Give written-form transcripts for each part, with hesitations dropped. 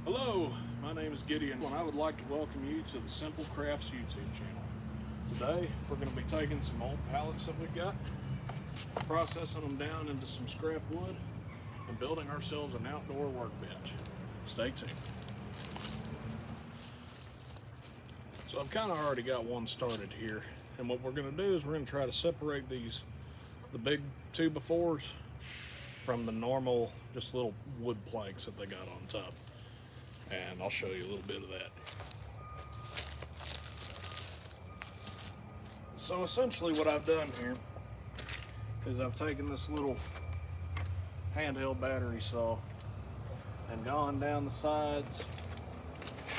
Hello, my name is Gideon, and I would like to welcome you to the Simple Crafts YouTube channel. Today, we're going to be taking some old pallets that we've got, processing them down into some scrap wood, and building ourselves an outdoor workbench. Stay tuned. So I've kind of already got one started here, and what we're going to do is we're going to try to separate the big 2x4s from the normal, just little wood planks that they got on top. And I'll show you a little bit of that. So essentially what I've done here is I've taken this little handheld battery saw and gone down the sides,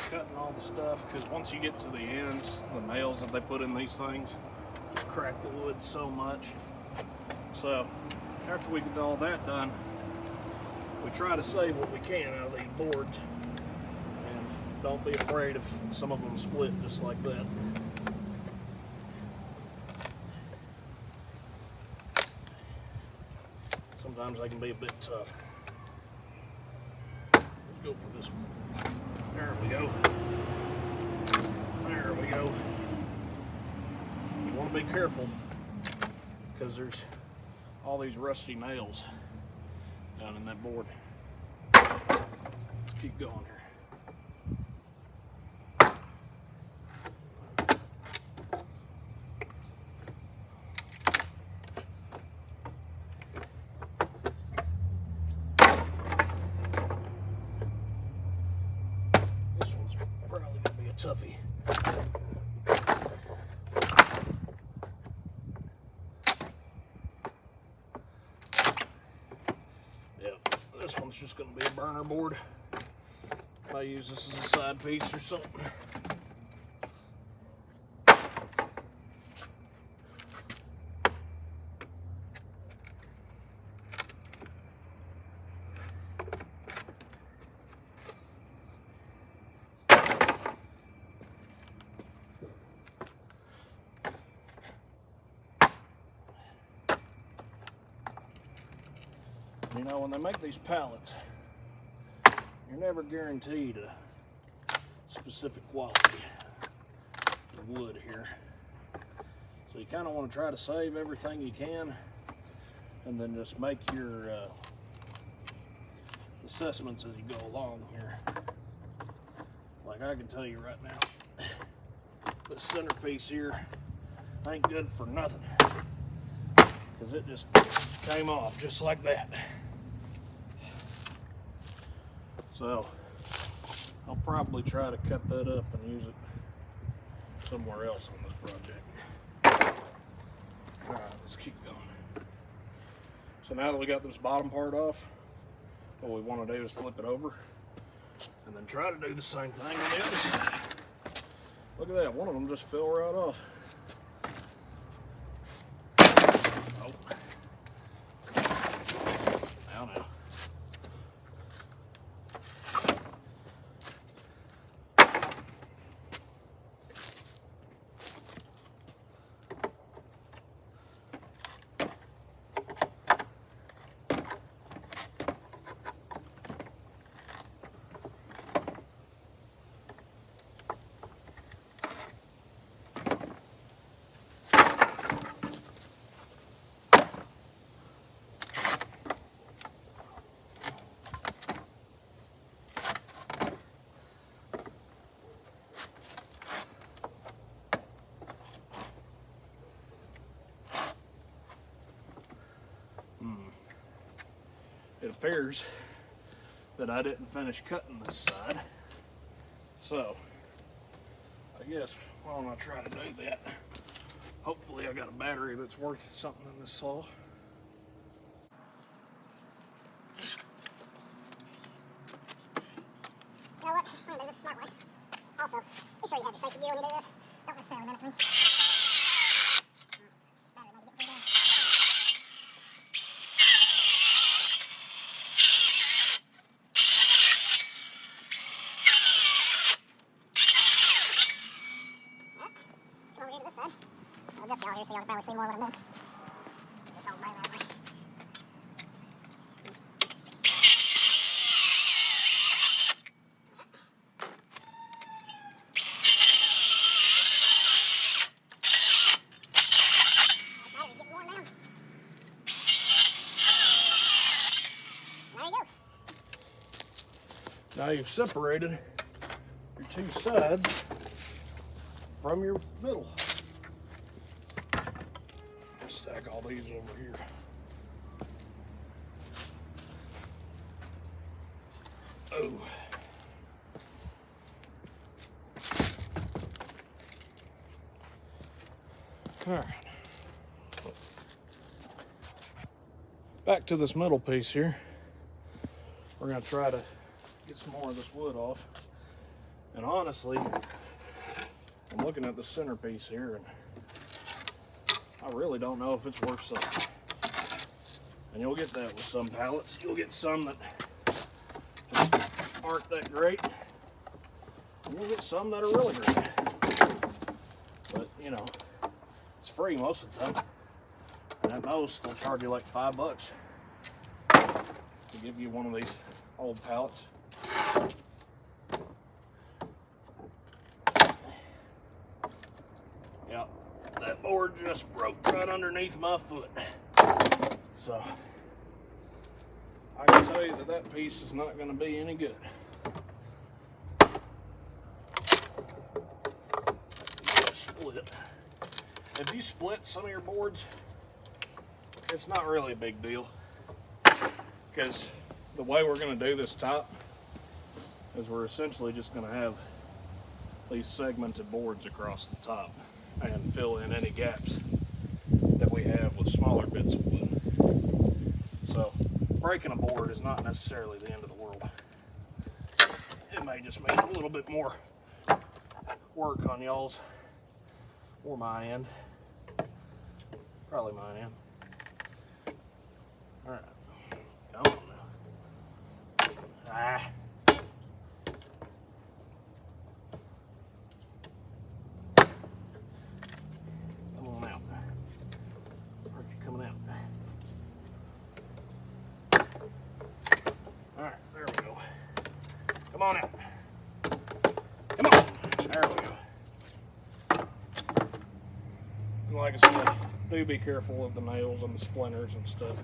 cutting all the stuff, because once you get to the ends, the nails that they put in these things just crack the wood so much. So after we get all that done, we try to save what we can out of these boards. Don't be afraid if some of them split just like that. Sometimes they can be a bit tough. Let's go for this one. There we go. There we go. You want to be careful because there's all these rusty nails down in that board. Let's keep going here. Toughie. Yeah, this one's just going to be a burner board. I use this as a side piece or something. You know, when they make these pallets, you're never guaranteed a specific quality of wood here. So you kind of want to try to save everything you can and then just make your assessments as you go along here. Like I can tell you right now, this centerpiece here ain't good for nothing because it just came off just like that. So I'll probably try to cut that up and use it somewhere else on this project. Alright, let's keep going. So now that we got this bottom part off, what we want to do is flip it over and then try to do the same thing on the other side. Look at that, one of them just fell right off. It appears that I didn't finish cutting this side. So, I guess, why don't I try to do that? Hopefully I got a battery that's worth something in this saw. You know what? I'm gonna do this the smart way. Also, be sure you have your safety gear when you do this. Don't necessarily mimic me. I'll adjust y'all here so y'all can probably see more what I'm doing. This old burn that way. Now you've separated your two sides from your middle. Stack all these over here. Oh. All right. Back to this middle piece here. We're going to try to get some more of this wood off. And honestly, I'm looking at the centerpiece here and I really don't know if it's worth something. And you'll get that with some pallets. You'll get some that just aren't that great. And you'll get some that are really great. But, you know, it's free most of the time. And at most, they'll charge you like $5 to give you one of these old pallets. Yep, that board just broke right underneath my foot. So, I can tell you that that piece is not going to be any good. Split. If you split some of your boards, it's not really a big deal, because the way we're going to do this top is we're essentially just going to have these segmented boards across the top and fill in any gaps that we have with smaller bits of wood. So breaking a board is not necessarily the end of the world. It may just mean a little bit more work on y'all's or my end. Probably my end. All right, come on now. Ah. Come on out. Aren't you coming out? All right, there we go. Come on out. Come on. There we go. And like I said, do be careful of the nails and the splinters and stuff.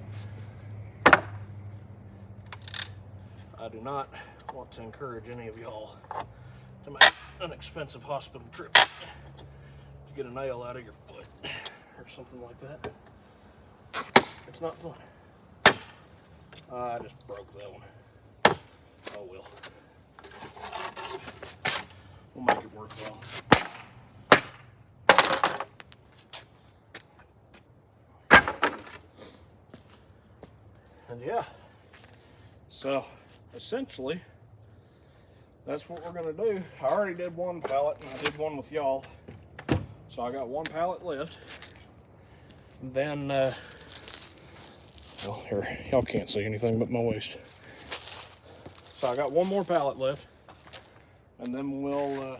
I do not want to encourage any of y'all to make an expensive hospital trip to get a nail out of your foot or something like that. It's not fun. I just broke that one. Oh well. We'll make it worthwhile. And yeah, so essentially that's what we're going to do. I already did one pallet and I did one with y'all, so I got one pallet left. And then well, here, y'all can't see anything but my waist, so I got one more pallet left, and then we'll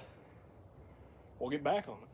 get back on it.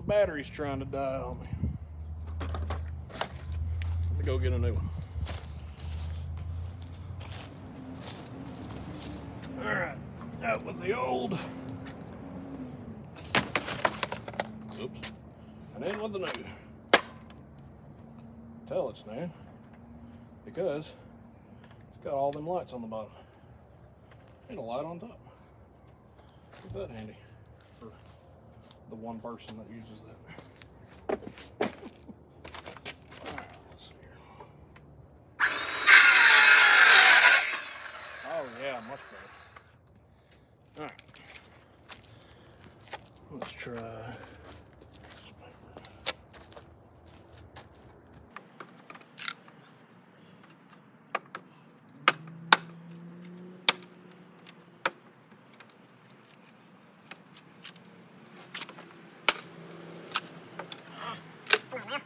Battery's trying to die on me. Let me go get a new one. Alright, out with the old. Oops. And in with the new. Tell it's new because it's got all them lights on the bottom. And a light on top. Isn't that handy for the one person that uses that? Alright, let's see here. Oh yeah, much better. Alright. Let's try. Come on now. There. Well, bring it.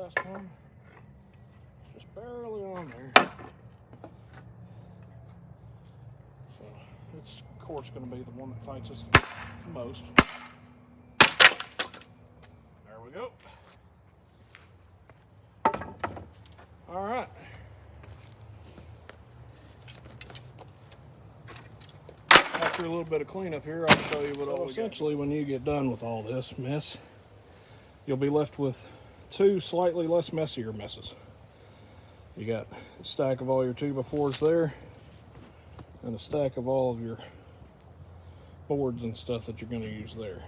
last one. Just barely on there. So it's of course going to be the one that fights us the most. There we go. All right. After a little bit of cleanup here, I'll show you what all we got. Essentially, when you get done with all this mess, you'll be left with two slightly less messier messes. You got a stack of all your 2x4s there, and a stack of all of your boards and stuff that you're going to use there.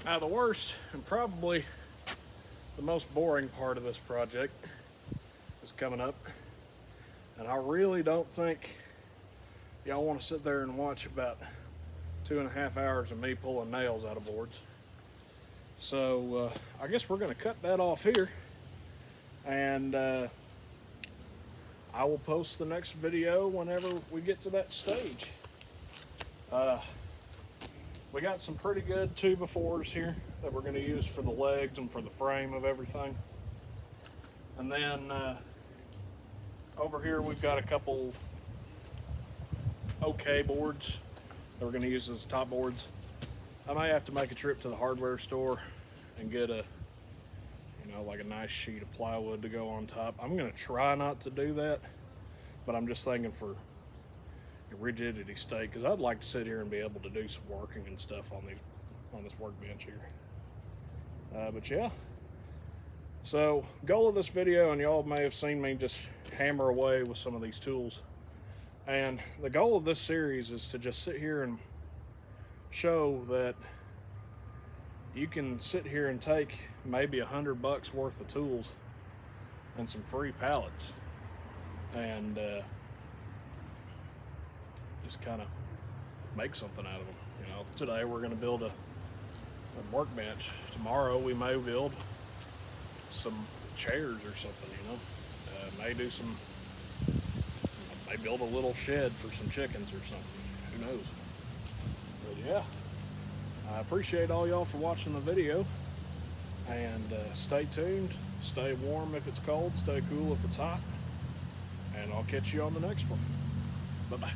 Now the worst and probably the most boring part of this project is coming up, and I really don't think y'all want to sit there and watch about 2.5 hours of me pulling nails out of boards. So I guess we're going to cut that off here, and I will post the next video whenever we get to that stage. We got some pretty good 2x4s here that we're going to use for the legs and for the frame of everything. And then over here we've got a couple okay boards that we're going to use as top boards. I may have to make a trip to the hardware store and get a, like a nice sheet of plywood to go on top. I'm going to try not to do that, but I'm just thinking for rigidity's sake, because I'd like to sit here and be able to do some working and stuff on this workbench here. But yeah, so goal of this video, and y'all may have seen me just hammer away with some of these tools, and the goal of this series is to just sit here and show that you can sit here and take maybe $100 worth of tools and some free pallets and just kind of make something out of them. Today we're going to build a workbench. Tomorrow we may build some chairs or something. May build a little shed for some chickens or something. Who knows? But yeah, I appreciate all y'all for watching the video, and stay tuned, stay warm if it's cold, stay cool if it's hot, and I'll catch you on the next one. Bye-bye.